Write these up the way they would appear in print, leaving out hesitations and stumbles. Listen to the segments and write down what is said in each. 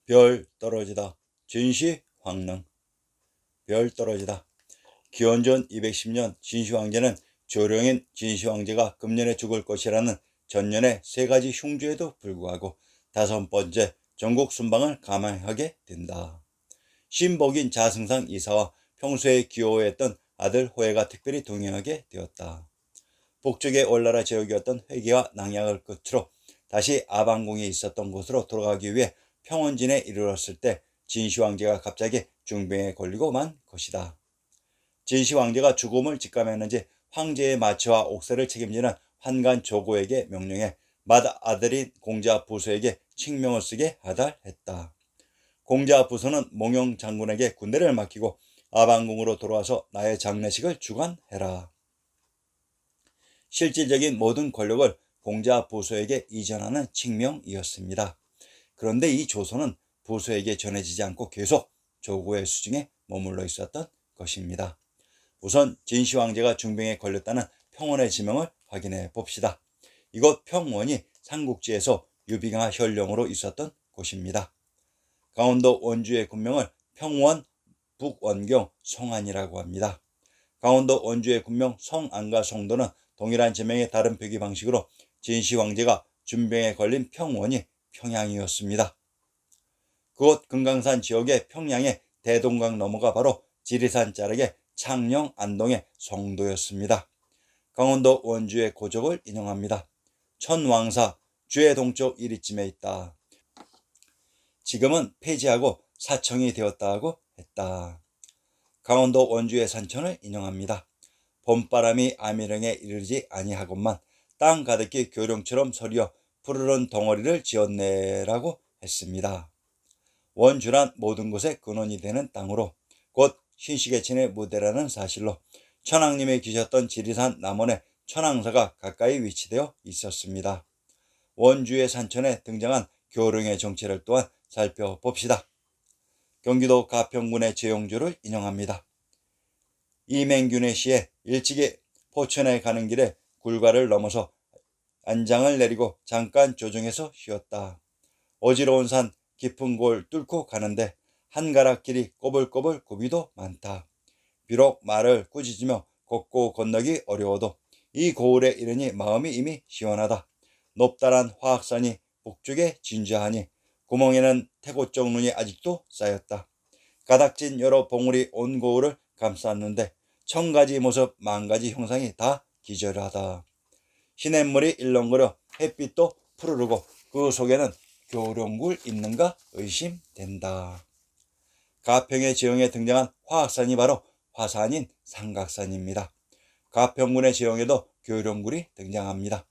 별 떨어지다. 진시 황릉. 별 떨어지다. 기원전 210년 진시 황제는 조령인 진시 황제가 금년에 죽을 것이라는 전년의 3가지 흉주에도 불구하고 5번째 전국 순방을 감행하게 된다. 신복인 자승상 이사와 평소에 귀여워했던 아들 호해가 특별히 동행하게 되었다. 북쪽의 올나라 제국이었던 회계와 낭약을 끝으로 다시 아방궁에 있었던 곳으로 돌아가기 위해 평원진에 이르렀을 때 진시 황제가 갑자기 중병에 걸리고 만 것이다. 진시 황제가 죽음을 직감했는지 황제의 마취와 옥사를 책임지는 환관 조고에게 명령해 맏아들인 공자 부소에게 칙명을 쓰게 하달했다. 공자 부소는 몽용 장군에게 군대를 맡기고 아방궁으로 돌아와서 나의 장례식을 주관해라. 실질적인 모든 권력을 공자 부소에게 이전하는 칙명이었습니다. 그런데 이 조서는 부소에게 전해지지 않고 계속 조고의 수중에 머물러 있었던 것입니다. 우선 진시 황제가 중병에 걸렸다는 평원의 지명을 확인해 봅시다. 이곳 평원이 삼국지에서 유비가 현령으로 있었던 곳입니다. 강원도 원주의 군명을 평원, 북원경, 성안이라고 합니다. 강원도 원주의 군명 성안과 성도는 동일한 지명의 다른 표기 방식으로 진시 황제가 중병에 걸린 평원이 평양이었습니다. 그곳 금강산 지역의 평양의 대동강 너머가 바로 지리산 자락의 창녕 안동의 성도였습니다. 강원도 원주의 고적을 인용합니다. 천왕사 주의 동쪽 이리쯤에 있다. 지금은 폐지하고 사청이 되었다고 했다. 강원도 원주의 산천을 인용합니다. 봄바람이 아미령에 이르지 아니하건만 땅 가득히 교룡처럼 서리어 푸르른 덩어리를 지었네라고 했습니다. 원주란 모든 곳의 근원이 되는 땅으로 곧 신시계천의 무대라는 사실로 천왕님이 계셨던 지리산 남원에 천왕사가 가까이 위치되어 있었습니다. 원주의 산천에 등장한 교룡의 정체를 또한 살펴봅시다. 경기도 가평군의 제용조를 인용합니다. 이맹균의 시에 일찍이 포천에 가는 길에 굴과를 넘어서 안장을 내리고 잠깐 조정해서 쉬었다. 어지러운 산 깊은 골 뚫고 가는데 한가락길이 꼬불꼬불 고비도 많다. 비록 말을 꾸짖으며 걷고 건너기 어려워도 이 고을에 이르니 마음이 이미 시원하다. 높다란 화학산이 북쪽에 진주하니 구멍에는 태고쪽 눈이 아직도 쌓였다. 가닥진 여러 봉우리 온 고을을 감쌌는데 천가지 모습 만가지 형상이 다 기절하다. 시냇물이 일렁거려 햇빛도 푸르르고 그 속에는 교룡굴 있는가 의심된다. 가평의 지형에 등장한 화학산이 바로 화산인 삼각산입니다. 가평군의 지형에도 교룡굴이 등장합니다.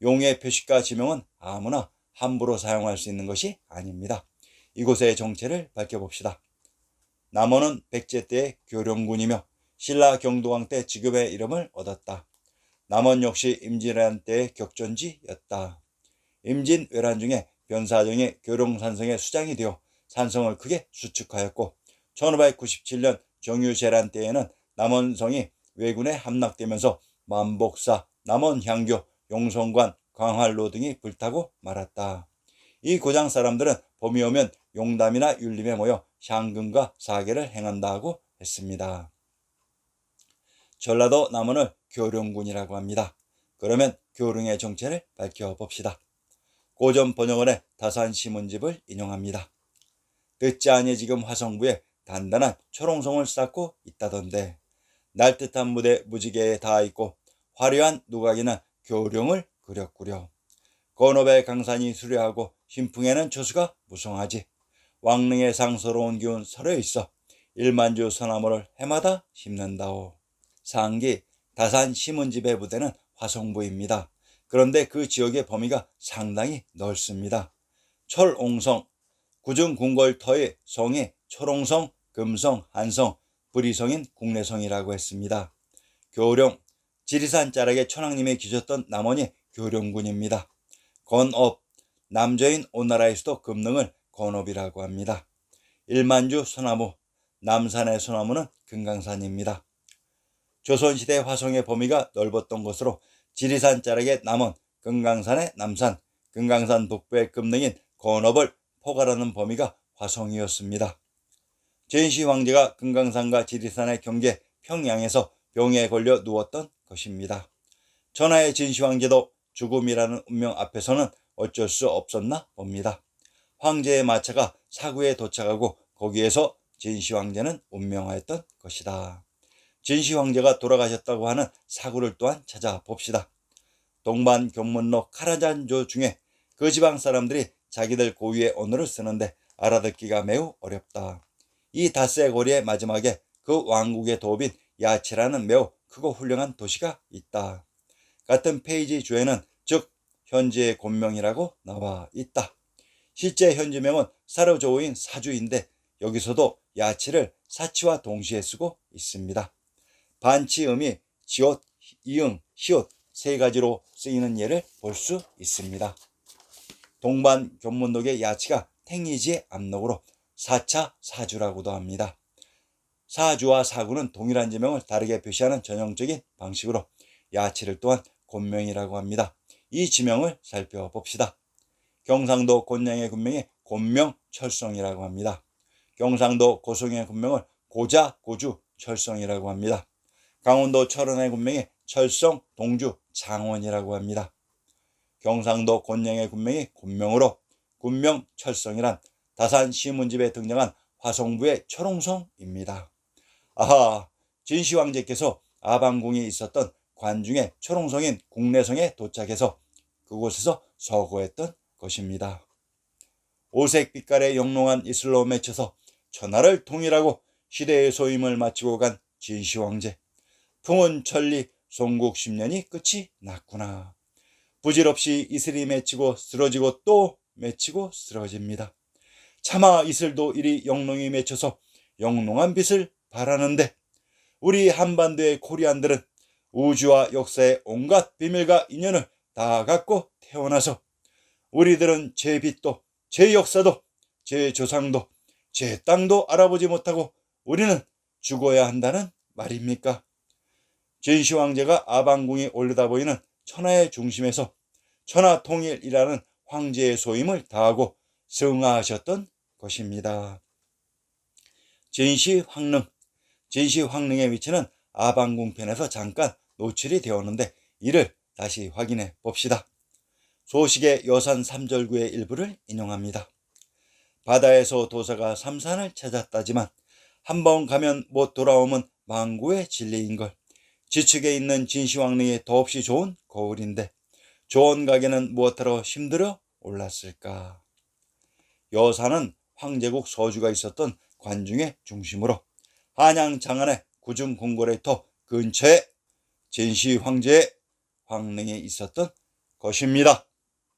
용의 표식과 지명은 아무나 함부로 사용할 수 있는 것이 아닙니다. 이곳의 정체를 밝혀봅시다. 남원은 백제 때의 교룡군이며 신라 경도왕 때 지금의 이름을 얻었다. 남원 역시 임진왜란 때의 격전지였다. 임진왜란 중에 변사정이 교룡산성의 수장이 되어 산성을 크게 수축하였고 1597년 정유재란 때에는 남원성이 왜군에 함락되면서 만복사, 남원향교, 용성관, 광활로 등이 불타고 말았다. 이 고장 사람들은 봄이 오면 용담이나 율림에 모여 향금과 사계를 행한다고 했습니다. 전라도 남원을 교룡군이라고 합니다. 그러면 교룡의 정체를 밝혀봅시다. 고전 번역원의 다산시문집을 인용합니다. 듣지 아니 지금 화성부에 단단한 초롱성을 쌓고 있다던데 날듯한 무대 무지개에 닿아 있고 화려한 누각이는 교룡을 그렸구려. 건업의 강산이 수려하고 신풍에는 저수가 무성하지. 왕릉의 상서로운 기운 서려 있어 일만주 소나무를 해마다 심는다오. 상기 다산 시문집의 부대는 화성부입니다. 그런데 그 지역의 범위가 상당히 넓습니다. 철옹성, 구중궁궐터의 성이 철옹성, 금성, 한성, 불이성인 국내성이라고 했습니다. 교룡, 지리산 자락에 천왕님이 계셨던 남원이 교룡군입니다. 건업, 남저인 오나라의 수도 금능을 건업이라고 합니다. 일만주 소나무, 남산의 소나무는 금강산입니다. 조선시대 화성의 범위가 넓었던 것으로 지리산 자락의 남원, 금강산의 남산, 금강산 북부의 금능인 건업을 포괄하는 범위가 화성이었습니다. 진시 황제가 금강산과 지리산의 경계 평양에서 병에 걸려 누웠던 것입니다. 천하의 진시 황제도 죽음이라는 운명 앞에서는 어쩔 수 없었나 봅니다. 황제의 마차가 사구에 도착하고 거기에서 진시 황제는 운명하였던 것이다. 진시 황제가 돌아가셨다고 하는 사구를 또한 찾아봅시다. 동반 견문록 카라잔조 중에 그 지방 사람들이 자기들 고유의 언어를 쓰는데 알아듣기가 매우 어렵다. 이 닷새 고리의 마지막에 그 왕국의 도읍인 야치라는 매우 크고 훌륭한 도시가 있다. 같은 페이지 주에는 즉 현지의 곤명이라고 나와 있다. 실제 현지명은 사르조우인 사주인데 여기서도 야치를 사치와 동시에 쓰고 있습니다. 반치음이 지옷, 이응, 시옷 세 가지로 쓰이는 예를 볼 수 있습니다. 동반 견문록의 야치가 탱리지의 압록으로 사차, 사주라고도 합니다. 사주와 사구는 동일한 지명을 다르게 표시하는 전형적인 방식으로 야치를 또한 곤명이라고 합니다. 이 지명을 살펴봅시다. 경상도 곤양의 군명이 곤명철성이라고 합니다. 경상도 고성의 군명을 고자, 고주, 철성이라고 합니다. 강원도 철원의 군명이 철성, 동주, 장원이라고 합니다. 경상도 곤양의 군명이 곤명으로 군명철성이란 다산 시문집에 등장한 화성부의 초롱성입니다. 아하, 진시 황제께서 아방궁에 있었던 관중의 초롱성인 국내성에 도착해서 그곳에서 서거했던 것입니다. 오색 빛깔의 영롱한 이슬로 맺혀서 천하를 통일하고 시대의 소임을 마치고 간 진시 황제. 풍운 천리 송국 10년이 끝이 났구나. 부질없이 이슬이 맺히고 쓰러지고 또 맺히고 쓰러집니다. 차마 이슬도 이리 영롱히 맺혀서 영롱한 빛을 발하는데 우리 한반도의 코리안들은 우주와 역사의 온갖 비밀과 인연을 다 갖고 태어나서 우리들은 제 빛도 제 역사도 제 조상도 제 땅도 알아보지 못하고 우리는 죽어야 한다는 말입니까? 진시 황제가 아방궁이 올려다보이는 천하의 중심에서 천하통일이라는 황제의 소임을 다하고 승하하셨던 것입니다. 진시 황릉. 진시 황릉의 위치는 아방궁편에서 잠깐 노출이 되었는데 이를 다시 확인해 봅시다. 소식의 여산 3절구의 일부를 인용합니다. 바다에서 도사가 삼산을 찾았다지만 한번 가면 못 돌아오면 망구의 진리인걸. 지축에 있는 진시황릉이 더없이 좋은 거울인데 좋은 가게는 무엇하러 힘들어 올랐을까. 여산은 황제국 서주가 있었던 관중의 중심으로 한양 장안의 구중 궁궐의 근처에 진시 황제의 황릉이 있었던 것입니다.